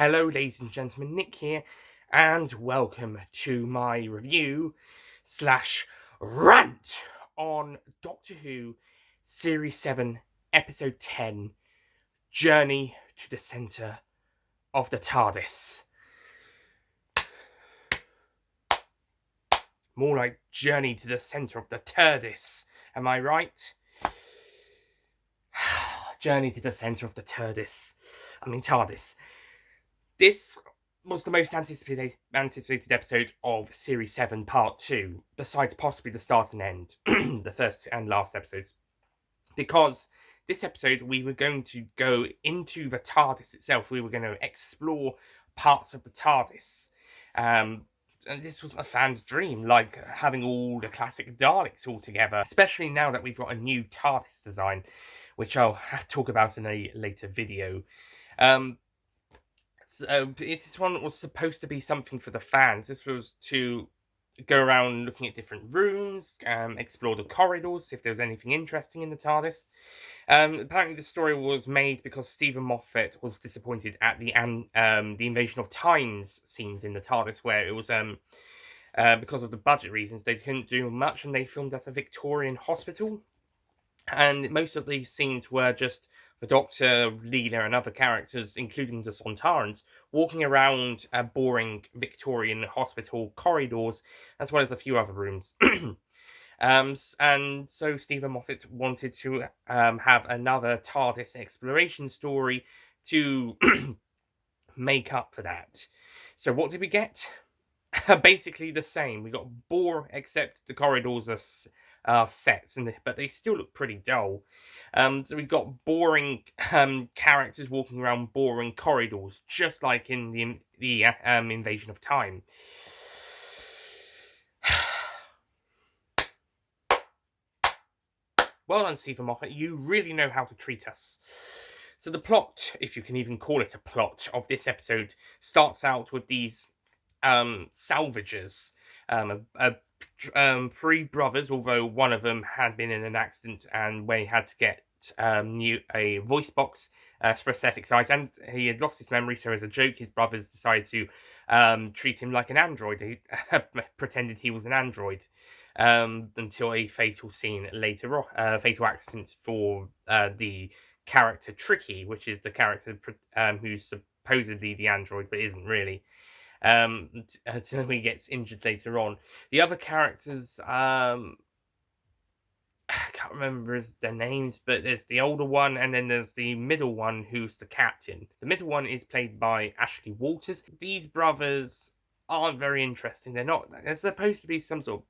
Hello, ladies and gentlemen, Nick here, and welcome to my review slash rant on Doctor Who Series 7, Episode 10, Journey to the Centre of the TARDIS. More like Journey to the Centre of the TARDIS, am I right? Journey to the Centre of the TARDIS. This was the most anticipated episode of Series 7 Part 2, besides possibly the start and end, the first and last episodes. Because this episode, we were going to go into the TARDIS itself. We were going to explore parts of the TARDIS. And this was a fan's dream, like having all the classic Daleks all together, especially now that we've got a new TARDIS design, which I'll talk about in a later video. So this one was supposed to be something for the fans. This was to go around looking at different rooms, explore the corridors, if there was anything interesting in the TARDIS. Apparently the story was made because Stephen Moffat was disappointed at the Invasion of Times scenes in the TARDIS, where it was because of the budget reasons, they couldn't do much, and they filmed at a Victorian hospital. And most of these scenes were just the Doctor, Leela, and other characters, including the Sontarans, walking around boring Victorian hospital corridors, as well as a few other rooms. And so Stephen Moffat wanted to have another TARDIS exploration story to make up for that. So what did we get? Basically the same. We got except the corridors are sets, but they still look pretty dull. So we've got boring characters walking around boring corridors, just like in the Invasion of Time. Well done, Stephen Moffat. You really know how to treat us. So the plot, if you can even call it a plot, of this episode starts out with these salvagers, three brothers, although one of them had been in an accident and they had to get a voice box for prosthetic eyes, and he had lost his memory, so as a joke his brothers decided to treat him like an android. They pretended he was an android until a fatal scene later on, fatal accident for the character Tricky, which is the character who's supposedly the android but isn't really, until he gets injured later on. The other characters, I can't remember their names, but there's the older one, and then there's the middle one, who's the captain. The middle one is played by Ashley Walters. These brothers aren't very interesting. There's supposed to be some sort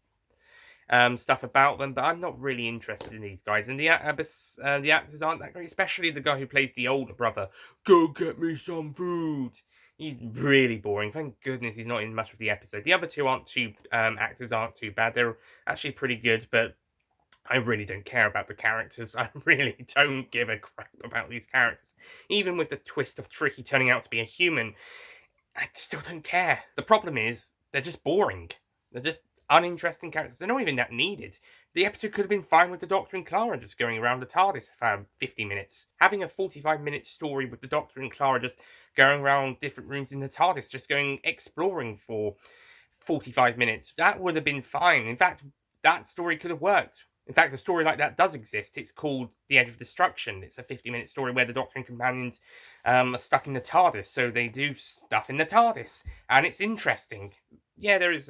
of stuff about them, but I'm not really interested in these guys. And the actors aren't that great, especially the guy who plays the older brother. Go get me some food. He's really boring. Thank goodness he's not in much of the episode. The other two actors aren't too bad. They're actually pretty good, but I really don't care about the characters. I really don't give a crap about these characters. Even with the twist of Tricky turning out to be a human, I still don't care. The problem is, they're just boring. They're just uninteresting characters. They're not even that needed. The episode could have been fine with the Doctor and Clara just going around the TARDIS for 50 minutes. Having a 45-minute story with the Doctor and Clara just going around different rooms in the TARDIS, just going exploring for 45 minutes, that would have been fine. In fact, that story could have worked. In fact, a story like that does exist. It's called The Edge of Destruction. It's a 50-minute story where the Doctor and companions are stuck in the TARDIS, so they do stuff in the TARDIS, and it's interesting. Yeah, there is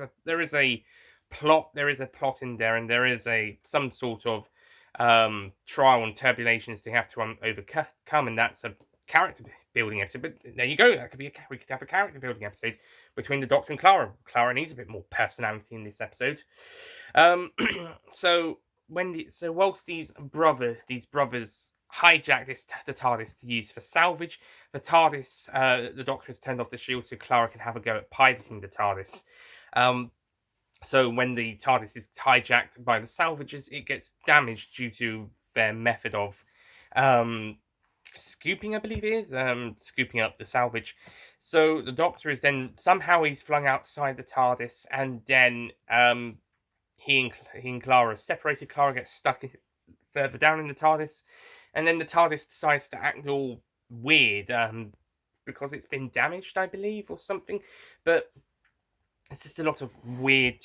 a plot. There is a plot in there, and there is some sort of trial and tribulations they have to overcome, and that's a character building episode. But there you go. We could have a character building episode between the Doctor and Clara. Clara needs a bit more personality in this episode. So whilst these brothers hijack the TARDIS to use for salvage, the Doctor has turned off the shield so Clara can have a go at piloting the TARDIS. So when the TARDIS is hijacked by the salvagers, it gets damaged due to their method of scooping, I believe it is, scooping up the salvage. So the Doctor is then he's flung outside the TARDIS, and then he and Clara are separated. Clara gets stuck further down in the TARDIS, and then the TARDIS decides to act all weird. because it's been damaged, I believe, or something. But it's just a lot of weird,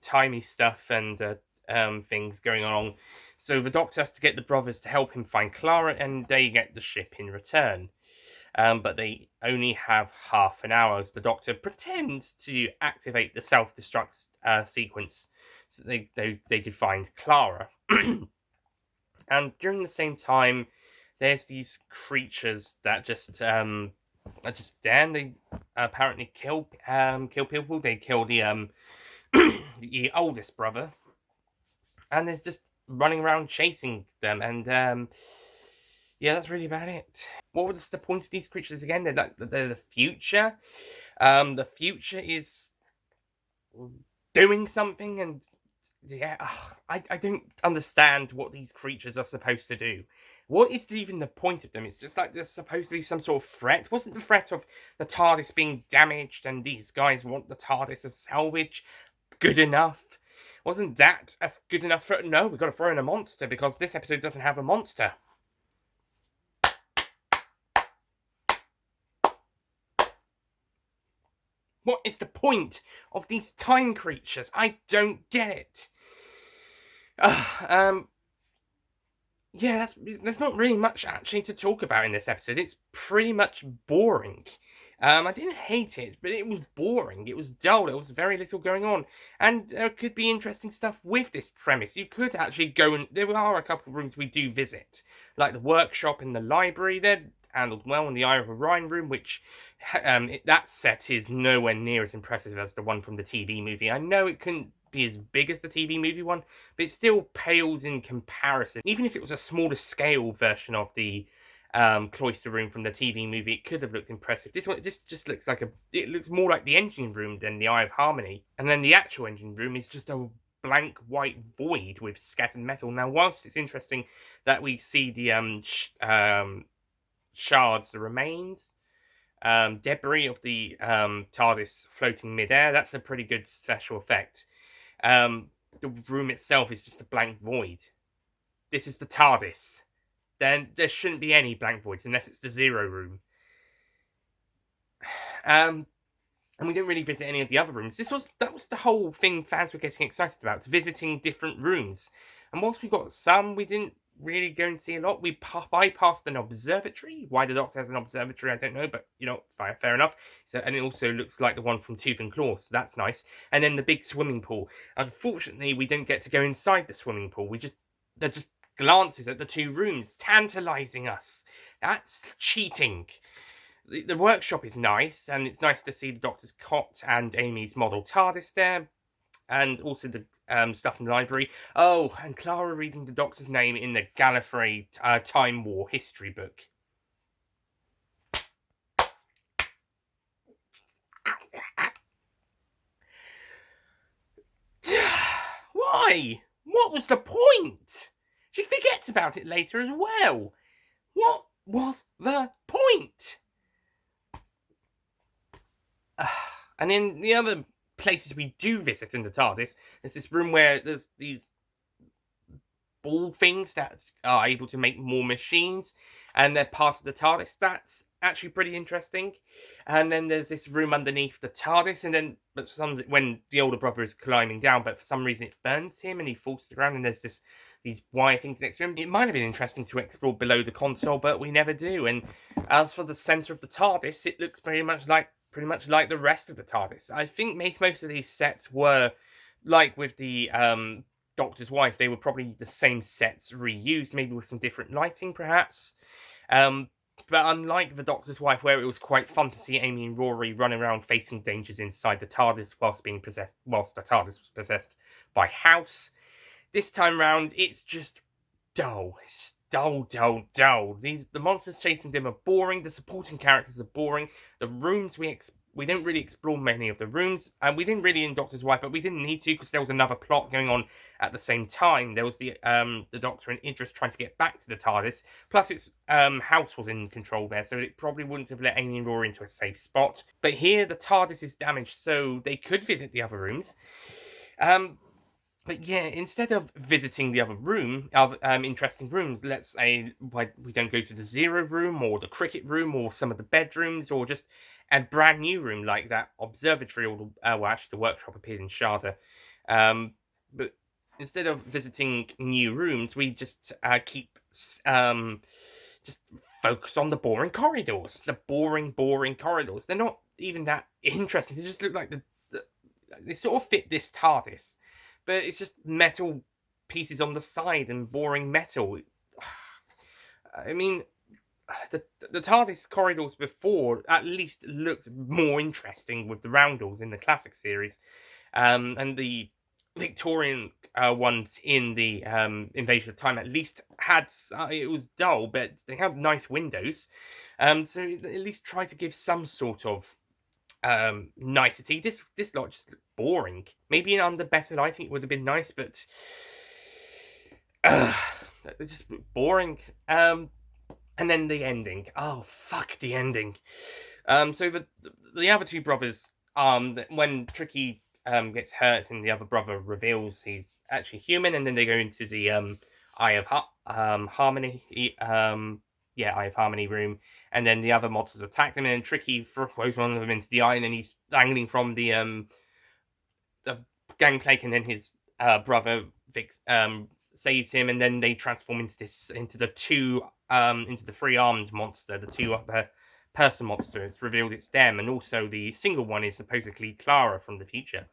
timey stuff and things going on. So the Doctor has to get the brothers to help him find Clara, and they get the ship in return. But they only have half an hour as the Doctor pretends to activate the self-destruct sequence so they could find Clara. And during the same time, there's these creatures that just are just there, and they apparently kill people. They kill the the oldest brother, and there's just running around chasing them, and yeah, that's really about it. What was the point of these creatures again? They're the future. The future is doing something, and yeah, I don't understand what these creatures are supposed to do. What is even the point of them? It's just like there's supposed to be some sort of threat. Wasn't the threat of the TARDIS being damaged and these guys want the TARDIS as salvage good enough? Wasn't that a good enough threat? No, we've got to throw in a monster because this episode doesn't have a monster. What is the point of these time creatures? I don't get it. Yeah, there's not really much actually to talk about in this episode. It's pretty much boring. I didn't hate it, but it was boring. It was dull. There was very little going on, and there could be interesting stuff with this premise. You could actually go and there are a couple of rooms we do visit, like the workshop and the library. They're handled well in the Eye of Orion room, which that set is nowhere near as impressive as the one from the TV movie. I know it couldn't be as big as the TV movie one, but it still pales in comparison. Even if it was a smaller scale version of the cloister room from the TV movie, it could have looked impressive. This one just looks like it looks more like the engine room than the Eye of Harmony. And then the actual engine room is just a blank white void with scattered metal. Now, whilst it's interesting that we see the shards, the remains, debris of the TARDIS floating midair, that's a pretty good special effect. The room itself is just a blank void. This is the TARDIS. Then there shouldn't be any blank voids unless it's the Zero room. And we didn't really visit any of the other rooms. That was the whole thing fans were getting excited about, visiting different rooms. And whilst we got some, we didn't really go and see a lot. We bypassed an observatory. Why the Doctor has an observatory, I don't know, but fair enough. So, and it also looks like the one from Tooth and Claw, so that's nice. And then the big swimming pool. Unfortunately, we didn't get to go inside the swimming pool. They're just glances at the two rooms, tantalizing us. That's cheating. The workshop is nice, and it's nice to see the Doctor's cot and Amy's model TARDIS there, and also the stuff in the library. Oh, and Clara reading the Doctor's name in the Gallifrey Time War history book. Why? What was the point? She forgets about it later as well. What was the point? And in the other places we do visit in the TARDIS, there's this room where there's these ball things that are able to make more machines, and they're part of the TARDIS. That's actually pretty interesting. And then there's this room underneath the TARDIS, and then when the older brother is climbing down, but for some reason it burns him and he falls to the ground, and there's these wire things next to him. It might have been interesting to explore below the console, but we never do. And as for the center of the TARDIS, it looks pretty much like the rest of the TARDIS. I think most of these sets were like with the Doctor's Wife. They were probably the same sets reused, maybe with some different lighting, perhaps. But unlike the Doctor's Wife, where it was quite fun to see Amy and Rory running around facing dangers inside the TARDIS whilst the TARDIS was possessed by House, this time round it's just dull. It's just dull. The monsters chasing them are boring. The supporting characters are boring. The rooms we don't really explore many of the rooms, and we didn't really in Doctor's Wife, but we didn't need to because there was another plot going on at the same time. There was the Doctor and Idris trying to get back to the TARDIS. Plus, its house was in control there, so it probably wouldn't have let Amy and Rory into a safe spot. But here, the TARDIS is damaged, so they could visit the other rooms. But yeah, instead of visiting the other interesting rooms, let's say we don't go to the Zero room or the cricket room or some of the bedrooms or just a brand new room like that observatory or actually the workshop appeared in Sharda. But instead of visiting new rooms, we just keep just focus on the boring corridors. The boring corridors. They're not even that interesting. They just look like they sort of fit this TARDIS, but it's just metal pieces on the side and boring metal. I mean, the TARDIS corridors before at least looked more interesting with the roundels in the classic series, and the Victorian ones in the Invasion of Time at least had it was dull, but they had nice windows. So at least try to give some sort of nicety. This lot just looked boring. Maybe under better lighting it would have been nice, but just boring. And then the ending. Oh fuck the ending. So the other two brothers, when Tricky gets hurt and the other brother reveals he's actually human, and then they go into the Eye of Harmony, Eye of Harmony room, and then the other monsters attack them, and then Tricky throws one of them into the eye, and then he's dangling from the gangplank, and then his brother Vix saves him, and then they transform into the three armed monster, the two person monster. It's revealed it's them, and also the single one is supposedly Clara from the future.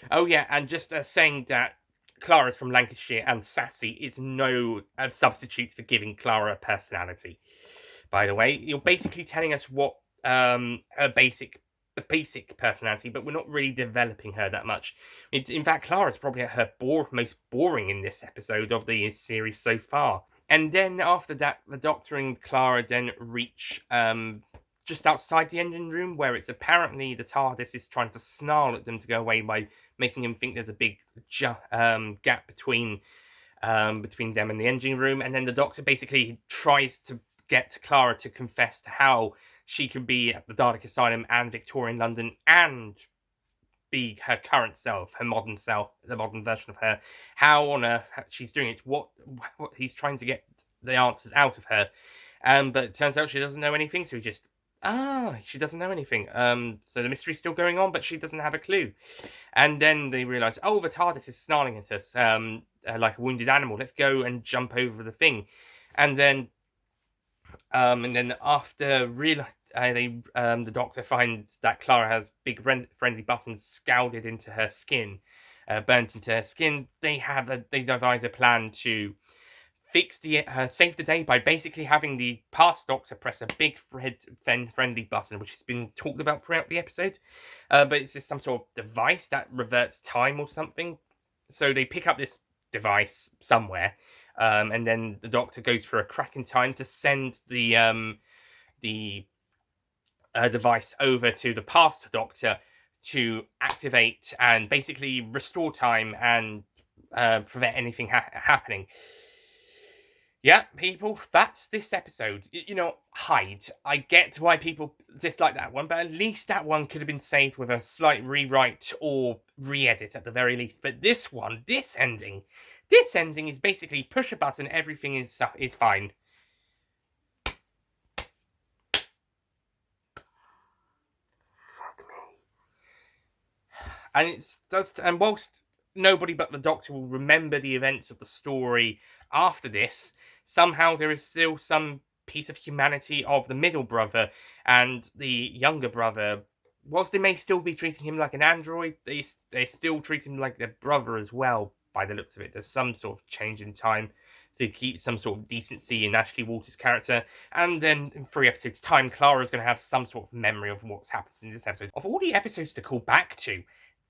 Oh yeah, and just saying that Clara's from Lancashire and sassy is no substitute for giving Clara a personality. By the way, you're basically telling us what her basic personality, but we're not really developing her that much. In fact, Clara's probably at her most boring in this episode of the series so far. And then after that, the Doctor and Clara then reach just outside the engine room, where it's apparently the TARDIS is trying to snarl at them to go away by making them think there's a big gap between them and the engine room. And then the Doctor basically tries to get Clara to confess to how she can be at the Dalek Asylum and Victorian London and be her current self, her modern self, the modern version of her. How on earth she's doing it? What he's trying to get the answers out of her. But it turns out she doesn't know anything, so he just she doesn't know anything. So the mystery's still going on, but she doesn't have a clue. And then they realise, oh, the TARDIS is snarling at us, like a wounded animal. Let's go and jump over the thing. And then after the Doctor finds that Clara has big friendly buttons scalded into her skin, burnt into her skin. They devise a plan to save the day by basically having the past Doctor press a big friendly button, which has been talked about throughout the episode. But it's just some sort of device that reverts time or something. So they pick up this device somewhere, and then the Doctor goes for a crack in time to send the device over to the past Doctor to activate and basically restore time and prevent anything happening. Yeah, people, that's this episode. Hyde. I get why people dislike that one, but at least that one could have been saved with a slight rewrite or re-edit at the very least. But this ending is basically push a button, everything is fine. Fuck me. And whilst nobody but the Doctor will remember the events of the story after this, somehow there is still some piece of humanity of the middle brother and the younger brother. Whilst they may still be treating him like an android, they still treat him like their brother as well, by the looks of it. There's some sort of change in time to keep some sort of decency in Ashley Walters' character. And then in 3 episodes' time, Clara is going to have some sort of memory of what's happened in this episode. Of all the episodes to call back to,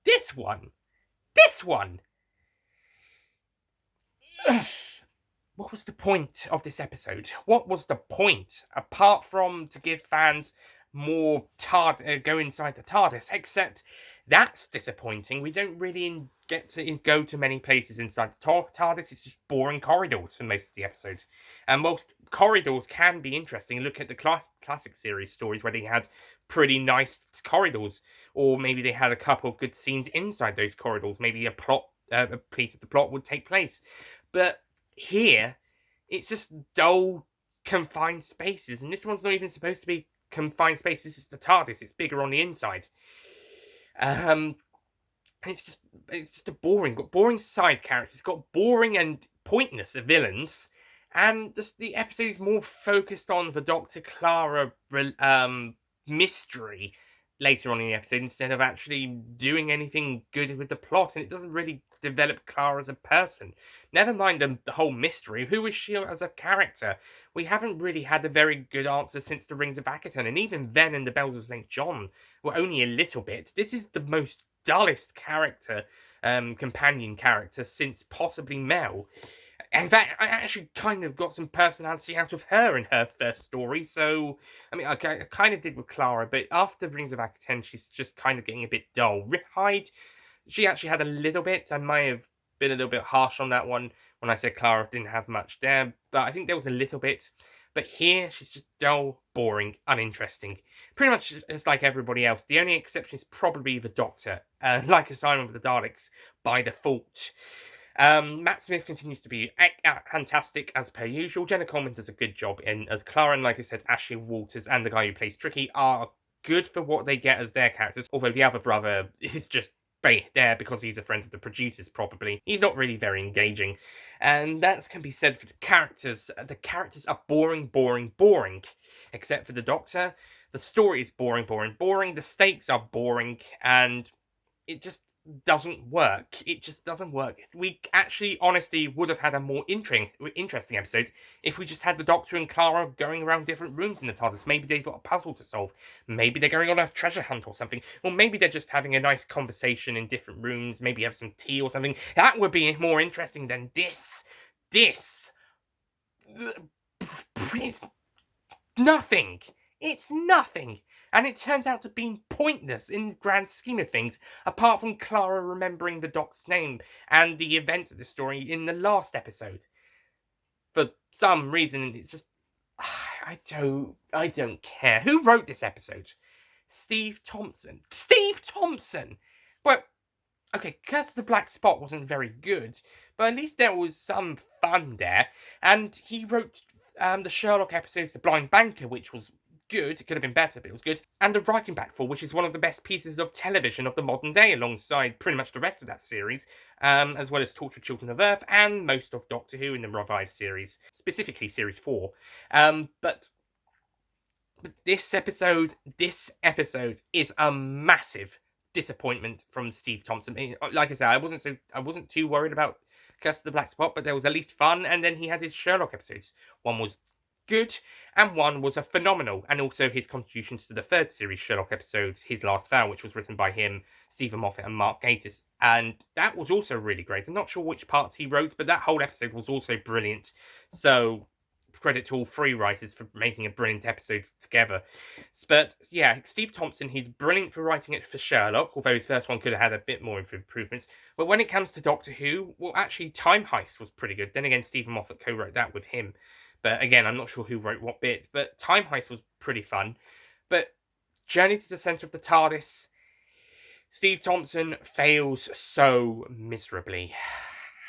this one. What was the point of this episode? What was the point? Apart from to give fans more go inside the TARDIS, except that's disappointing. We don't really get to go to many places inside the TARDIS. It's just boring corridors for most of the episodes. And whilst corridors can be interesting, look at the classic series stories where they had pretty nice corridors, or maybe they had a couple of good scenes inside those corridors, maybe a plot piece of the plot would take place. But here, it's just dull, confined spaces, and this one's not even supposed to be confined space. This is the TARDIS. It's bigger on the inside. And it's just a boring side character. It's got boring and pointless villains, and the episode is more focused on the Dr. Clara mystery later on in the episode instead of actually doing anything good with the plot, and it doesn't really develop Clara as a person. Never mind the whole mystery. Who is she as a character? We haven't really had a very good answer since the Rings of Akaton, and even then in the Bells of St. John were only a little bit. This is the most dullest character, companion character since possibly Mel. In fact, I actually kind of got some personality out of her in her first story. So, I mean, I kind of did with Clara, but after Rings of Akaten, she's just kind of getting a bit dull. Hyde, she actually had a little bit. I might have been a little bit harsh on that one when I said Clara didn't have much there, but I think there was a little bit. But here, she's just dull, boring, uninteresting. Pretty much just like everybody else. The only exception is probably the Doctor, like Assignment with the Daleks, by default. Matt Smith continues to be fantastic as per usual. Jenna Coleman does a good job as Clara, and like I said, Ashley Walters and the guy who plays Tricky are good for what they get as their characters, although the other brother is just there because he's a friend of the producers, probably. He's not really very engaging. And that can be said for the characters. The characters are boring. Except for the Doctor. The story is boring. The stakes are boring. And it just doesn't work. It just doesn't work. We actually, honestly, would have had a more interesting episode if we just had the Doctor and Clara going around different rooms in the TARDIS. Maybe they've got a puzzle to solve. Maybe they're going on a treasure hunt or something. Or maybe they're just having a nice conversation in different rooms. Maybe have some tea or something. That would be more interesting than this. It's nothing. It's nothing. And it turns out to be pointless in the grand scheme of things, apart from Clara remembering the Doc's name and the events of the story in the last episode. For some reason, it's just... I don't care. Who wrote this episode? Steve Thompson. Steve Thompson! Well, okay, Curse of the Black Spot wasn't very good, but at least there was some fun there. And he wrote the Sherlock episodes, The Blind Banker, which was good. It could have been better, but it was good. And the Reichenbach Fall, which is one of the best pieces of television of the modern day, alongside pretty much the rest of that series, as well as Tortured Children of Earth and most of Doctor Who in the revived series, specifically Series 4. But this episode is a massive disappointment from Steve Thompson. Like I said, I wasn't too worried about Curse of the Black Spot, but there was at least fun. And then he had his Sherlock episodes. One was good, and one was a phenomenal, and also his contributions to the third series Sherlock episode, His Last Vow, which was written by him, Stephen Moffat, and Mark Gatiss, and that was also really great. I'm not sure which parts he wrote, but that whole episode was also brilliant, so credit to all three writers for making a brilliant episode together. But yeah, Steve Thompson, he's brilliant for writing it for Sherlock, although his first one could have had a bit more improvements. But when it comes to Doctor Who, well, actually, Time Heist was pretty good. Then again, Stephen Moffat co-wrote that with him. But again, I'm not sure who wrote what bit. But Time Heist was pretty fun. But Journey to the Centre of the TARDIS, Steve Thompson fails so miserably.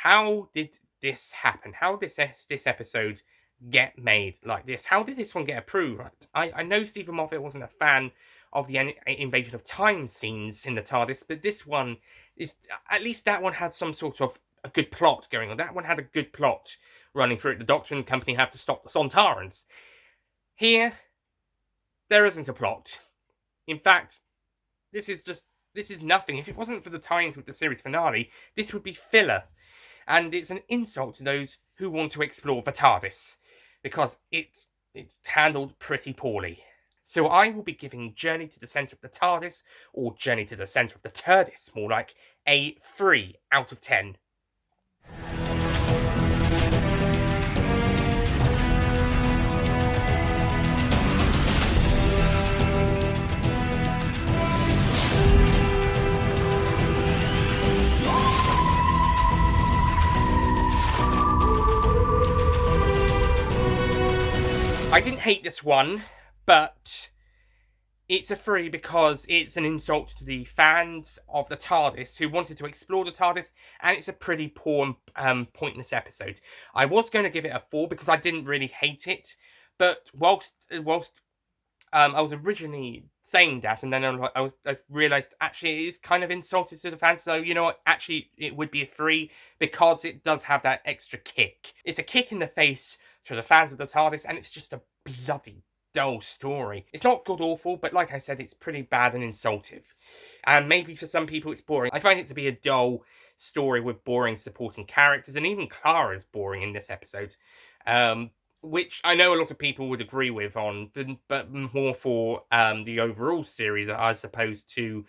How did this happen? How did this episode get made like this? How did this one get approved? I know Stephen Moffat wasn't a fan of the Invasion of Time scenes in the TARDIS, but this one is, at least that one had some sort of a good plot going on. That one had a good plot running through it. The Doctor and company have to stop the Sontarans. Here, there isn't a plot. In fact, this is nothing. If it wasn't for the tie-ins with the series finale, this would be filler. And it's an insult to those who want to explore the TARDIS, because it's handled pretty poorly. So I will be giving Journey to the Centre of the TARDIS, or Journey to the Centre of the TARDIS, more like, a 3 out of 10. I didn't hate this one, but It's a 3 because it's an insult to the fans of the TARDIS who wanted to explore the TARDIS, and it's a pretty poor and pointless episode. I was going to give it a 4 because I didn't really hate it, but whilst I was originally saying that, and then I realised actually it is kind of insulted to the fans. So you know what? Actually, it would be a 3 because it does have that extra kick. It's a kick in the face to the fans of the TARDIS, and it's just a bloody dull story. It's not god awful, but like I said, it's pretty bad and insultive. And maybe for some people it's boring. I find it to be a dull story with boring supporting characters, and even Clara's boring in this episode. Which I know a lot of people would agree with on, but more for the overall series as opposed to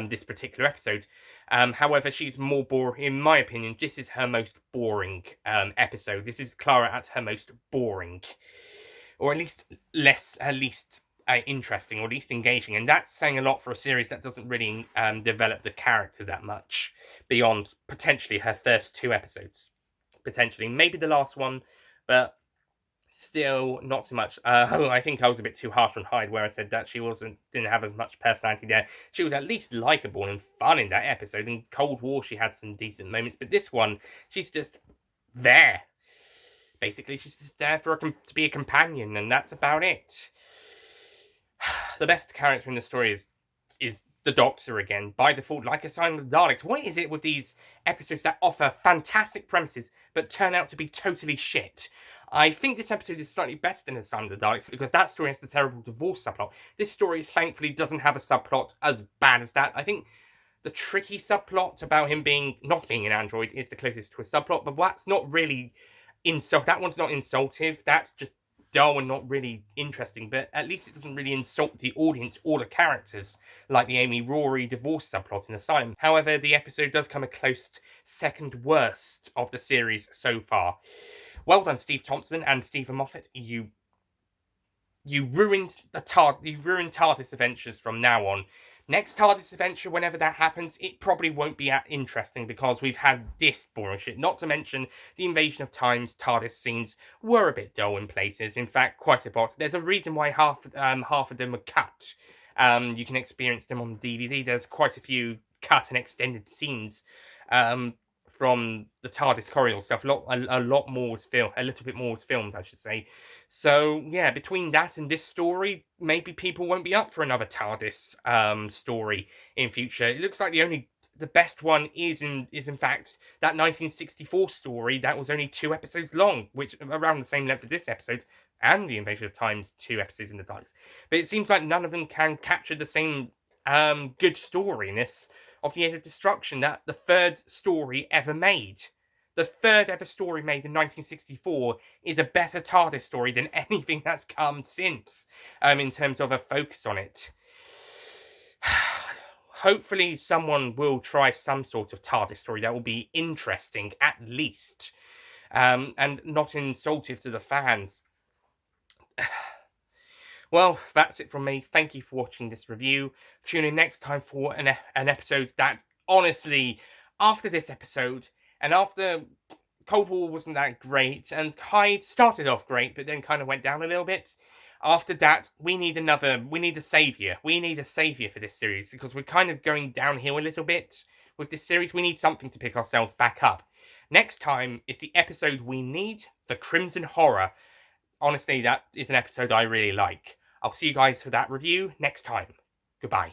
this particular episode. However, she's more boring, in my opinion. This is her most boring episode. This is Clara at her most boring, or at least interesting, or least engaging, and that's saying a lot for a series that doesn't really develop the character that much beyond potentially her first 2 episodes, potentially maybe the last one, but still not too much. I think I was a bit too harsh on Hyde, where I said that she didn't have as much personality there. She was at least likable and fun in that episode. In Cold War, she had some decent moments, but this one, she's just there. Basically, she's just there to be a companion, and that's about it. The best character in the story is the Doctor again, by default, like a sign of the Daleks. What is it with these episodes that offer fantastic premises but turn out to be totally shit? I think this episode is slightly better than A Sign of the Daleks because that story has the terrible divorce subplot. This story, thankfully, doesn't have a subplot as bad as that. I think the tricky subplot about him not being an android is the closest to a subplot, but that's not really that one's not insultive. That's just dull and not really interesting, but at least it doesn't really insult the audience or the characters like the Amy Rory divorce subplot in Asylum. However, the episode does come a close second worst of the series so far. Well done, Steve Thompson and Stephen Moffat. You ruined TARDIS Adventures from now on. Next TARDIS adventure, whenever that happens, it probably won't be that interesting because we've had this boring shit. Not to mention, the Invasion of Time's TARDIS scenes were a bit dull in places. In fact, quite a lot. There's a reason why half of them were cut. You can experience them on DVD. There's quite a few cut and extended scenes from the TARDIS corridor stuff. A lot more was filmed. A little bit more was filmed, I should say. So yeah, between that and this story, maybe people won't be up for another TARDIS story in future. It looks like the best one is in fact that 1964 story that was only 2 episodes long, which around the same length as this episode and the Invasion of Time's 2 episodes in the TARDIS. But it seems like none of them can capture the same good storiness of the Age of Destruction that the third story ever made. The third ever story made in 1964 is a better TARDIS story than anything that's come since, in terms of a focus on it. Hopefully someone will try some sort of TARDIS story that will be interesting, at least, and not insultive to the fans. Well, that's it from me. Thank you for watching this review. Tune in next time for an episode that, honestly, after this episode, and after Cold War wasn't that great, and Hyde started off great, but then kind of went down a little bit. After that, we need a savior. We need a savior for this series, because we're kind of going downhill a little bit with this series. We need something to pick ourselves back up. Next time is the episode we need, The Crimson Horror. Honestly, that is an episode I really like. I'll see you guys for that review next time. Goodbye.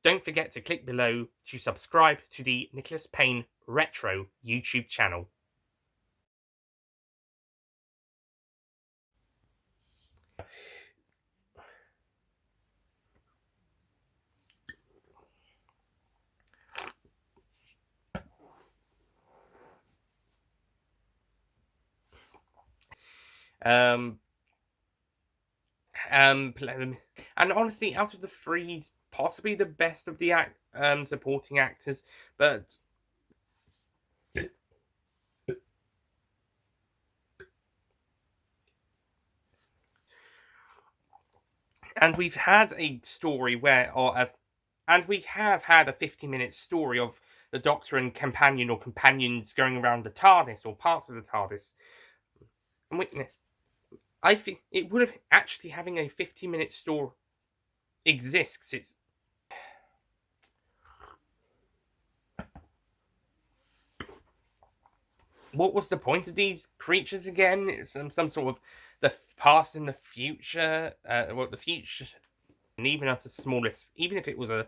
Don't forget to click below to subscribe to the Nicholas Payne Retro YouTube channel. And honestly, out of the 3, possibly the best of the supporting actors, but And we've had a story and we have had a 50-minute story of the Doctor and companion or companions going around the TARDIS or parts of the TARDIS. And I think it would have actually having a 50-minute story exists. It's what was the point of these creatures again? It's some sort of the past and the future. The future, and even at the smallest, even if it was a,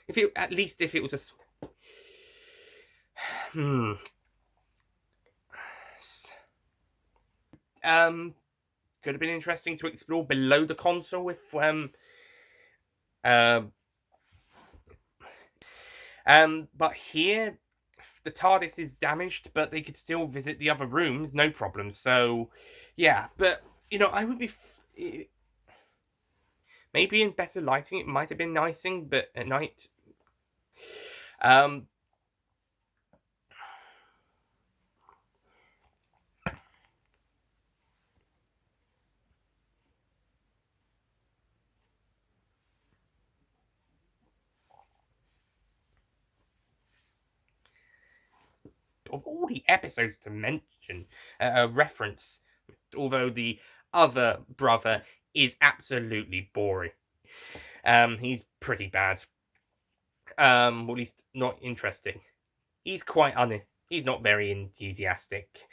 if it at least if it was a, hmm, could have been interesting to explore below the console if uh, but here the TARDIS is damaged, but they could still visit the other rooms, no problem. So, yeah, but I would be maybe in better lighting. It might have been nicing, but at night, um, of all the episodes to mention, reference, although the other brother is absolutely boring. He's pretty bad. Well, at least not interesting. He's quite he's not very enthusiastic.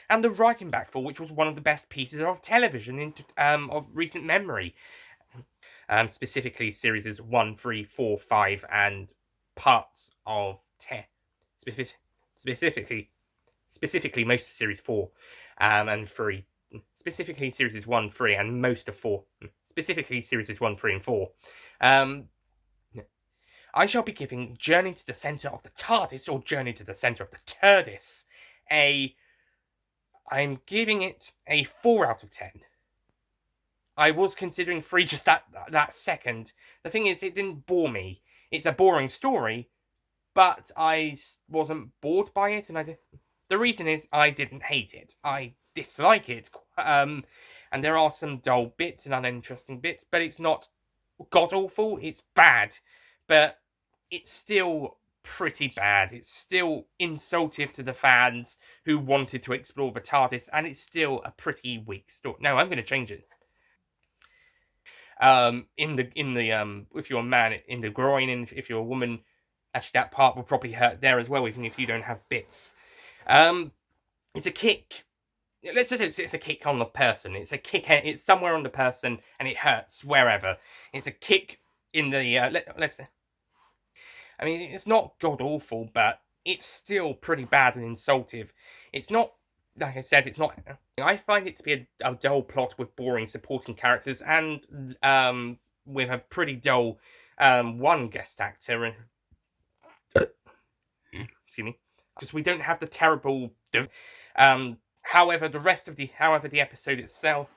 And the Reichenbach Fall, which was one of the best pieces of television of recent memory, specifically series 1, 3, 4, 5, and parts of 10. Specifically most of series 4 and 3. Specifically series 1, 3, and most of 4. Specifically series 1, 3, and 4. I shall be giving Journey to the Centre of the TARDIS or Journey to the Centre of the TARDIS I'm giving it a 4 out of 10. I was considering 3 just that second. The thing is, it didn't bore me. It's a boring story, but I wasn't bored by it, and the reason is I didn't hate it. I dislike it, and there are some dull bits and uninteresting bits, but it's not god-awful. It's bad, but it's still pretty bad. It's still insultive to the fans who wanted to explore the TARDIS, and it's still a pretty weak story. No, I'm going to change it. In the if you're a man, in the groin, and if you're a woman, actually that part will probably hurt there as well, even if you don't have bits. It's a kick. Let's just say it's a kick on the person. It's a kick. It's somewhere on the person, and it hurts wherever. It's a kick in the. Let's. I mean, it's not god awful, but it's still pretty bad and insultive. It's not, like I said, it's not. I find it to be a dull plot with boring supporting characters and with a pretty dull one guest actor. And excuse me, because we don't have the terrible. However, the episode itself,